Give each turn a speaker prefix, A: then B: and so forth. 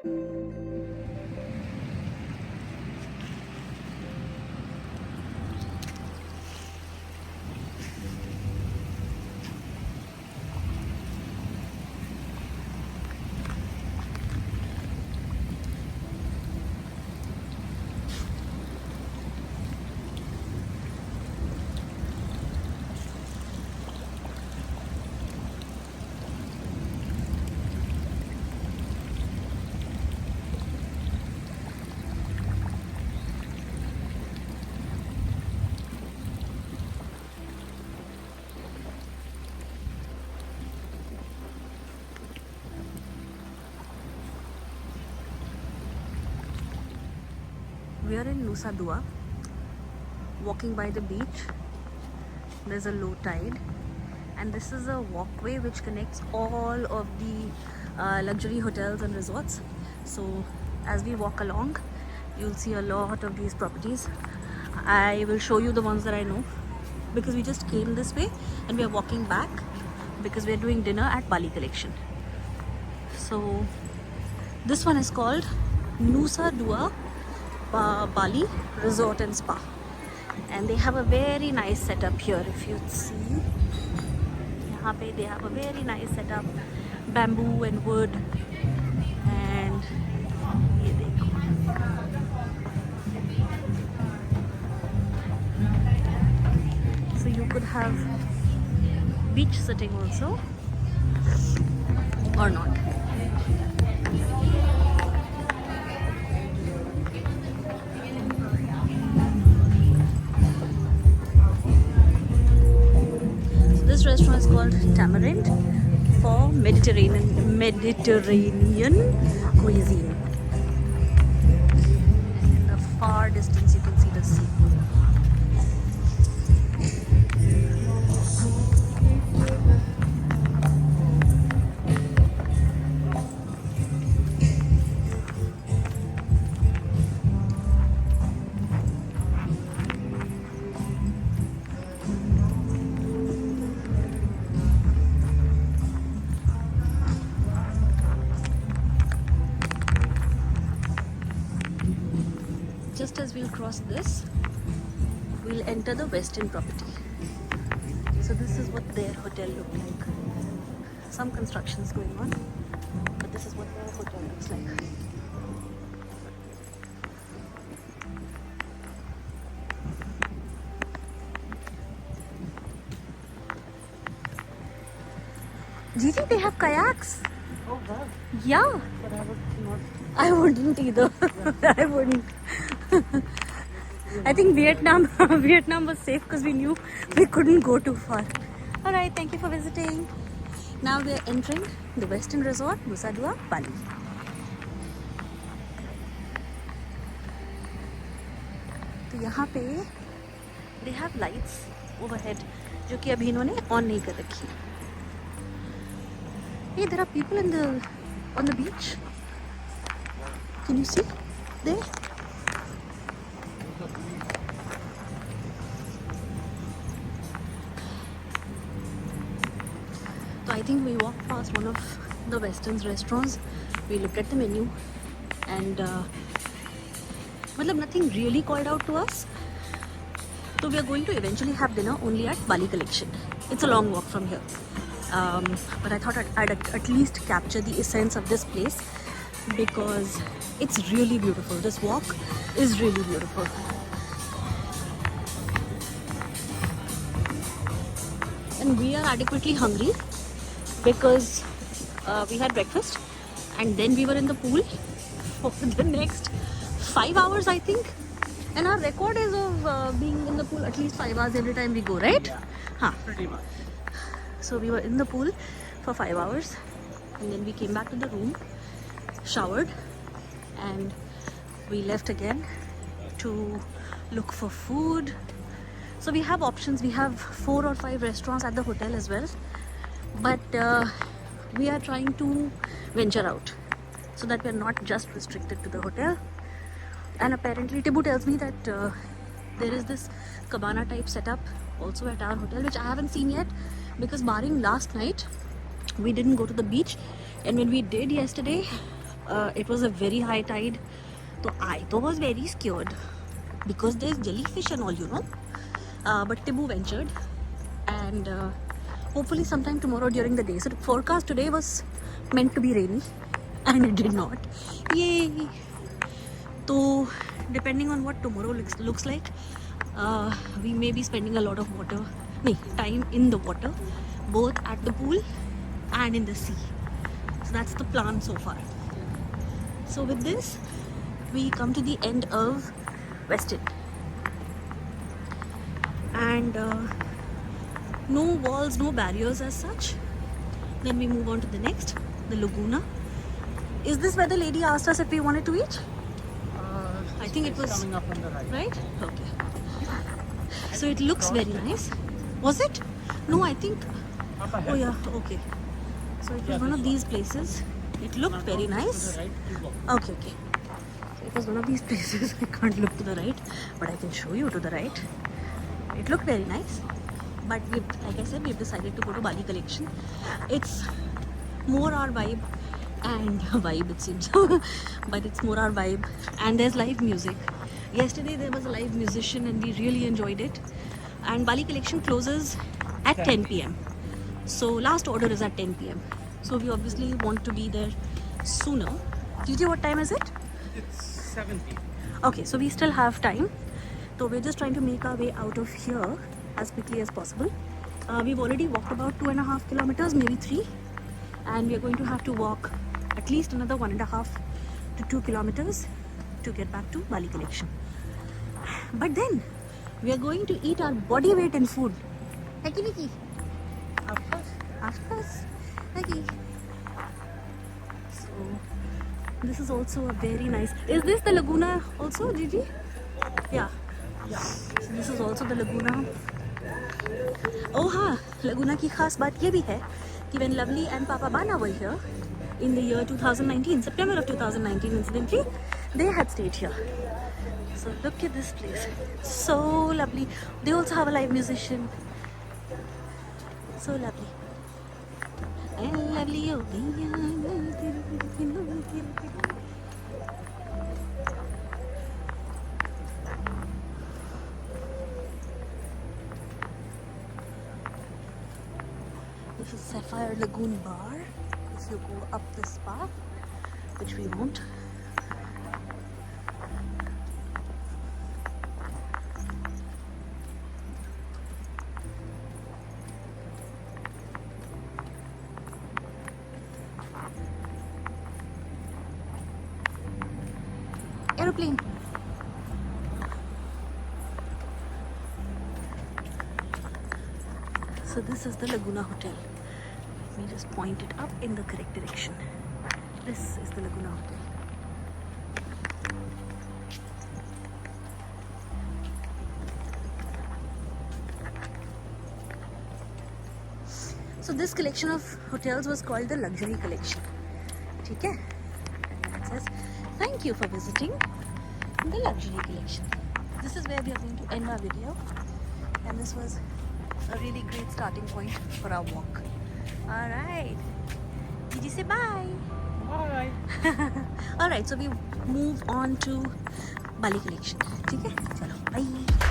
A: We are in Nusa Dua, walking by the beach. There's a low tide, and this is a walkway which connects all of the luxury hotels and resorts. So as we walk along, you'll see a lot of these properties. I will show you the ones that I know, because we just came this way and we are walking back because we are doing dinner at Bali Collection. So this one is called Nusa Dua Bali Resort and Spa, and they have a very nice setup here. If you see, यहाँ पे they have a very nice setup, bamboo and wood, and ये देखो. So you could have beach sitting also, or not. This restaurant is called Tamarind for Mediterranean cuisine. In the far distance, you can see the sea. Just as we'll cross this, we'll enter the Western property. So this is what their hotel looked like. Some construction's going on, but this is what their hotel looks like. Gigi, they have kayaks.
B: Oh, wow.
A: Yeah.
B: But I would not.
A: I wouldn't either. I wouldn't. I think Vietnam was safe because we knew we couldn't go too far. Alright, thank you for visiting. Now we are entering the Western Resort, Nusa Dua, Bali. तो यहाँ पे they have lights overhead जो कि अभी इन्होंने on नहीं कर रखी. Hey, there are people on the beach. Can you see there? So I think we walked past one of the Western's restaurants. We looked at the menu, and nothing really called out to us. So we are going to eventually have dinner only at Bali Collection. It's a long walk from here. But I thought I'd at least capture the essence of this place because it's really beautiful. This walk is really beautiful. And we are adequately hungry because we had breakfast and then we were in the pool for the next 5 hours, I think. And our record is of being in the pool at least 5 hours every time we go, right?
B: Yeah,
A: Huh.
B: pretty much.
A: So we were in the pool for 5 hours and then we came back to the room, showered, and we left again to look for food. So we have options. We have 4 or 5 restaurants at the hotel as well, but we are trying to venture out so that we are not just restricted to the hotel. And apparently Tibu tells me that there is this cabana type setup also at our hotel, which I haven't seen yet because barring last night we didn't go to the beach, and when we did yesterday It was a very high tide, so I was very scared because there's jellyfish and all, you know. But Tibu ventured, and hopefully sometime tomorrow during the day. So the forecast today was meant to be rainy, and it did not. Yay! So depending on what tomorrow looks like, we may be spending a lot of time in the water, both at the pool and in the sea. So that's the plan so far. So with this, we come to the end of West End, and no walls, no barriers as such. Then we move on to the next, the Laguna. Is this where the lady asked us if we wanted to eat? I think it was
B: coming up on the right.
A: Okay. So it looks very nice. Was it? No, I think.
B: Up ahead.
A: Oh yeah. Okay. So it was one of these places. It looked very nice.
B: To the right, you go.
A: Okay. So it was one of these places. I can't look to the right, but I can show you to the right. It looked very nice. But like I said, we've decided to go to Bali Collection. It's more our vibe, and vibe it seems, but it's more our vibe. And there's live music. Yesterday there was a live musician, and we really enjoyed it. And Bali Collection closes at 10 p.m. So last order is at 10 p.m. So we obviously want to be there sooner. Gigi, what time is it?
B: It's 70.
A: Okay, so we still have time. So we're just trying to make our way out of here as quickly as possible. We've already walked about 2.5 kilometers, maybe 3. And we're going to have to walk at least another 1.5 to 2 kilometers to get back to Bali Collection. But then we are going to eat our body weight in food. Taki Viki. Of course. Taki. So this is also a very nice. Is this the Laguna also, Gigi? Yeah. So this is also the Laguna. Oh हाँ, Laguna की खास बात ये भी है कि when Lovely and Papa Bana were here in the year 2019, September of 2019 incidentally, they had stayed here. So look at this place, so lovely. They also have a live musician, so lovely. And lovely, oh, this is Sapphire Lagoon Bar. If you go up this path, which we won't. Aeroplane. So this is the Laguna Hotel. Let me just point it up in the correct direction. This is the Laguna Hotel. So this collection of hotels was called the Luxury Collection. Okay? It says, thank you for visiting the Luxury Collection. This is where we are going to end our video. And this was a really great starting point for our walk. Alright. Did you say bye?
B: Bye.
A: Alright, so we move on to Bali Collection. Okay? Chalo, bye.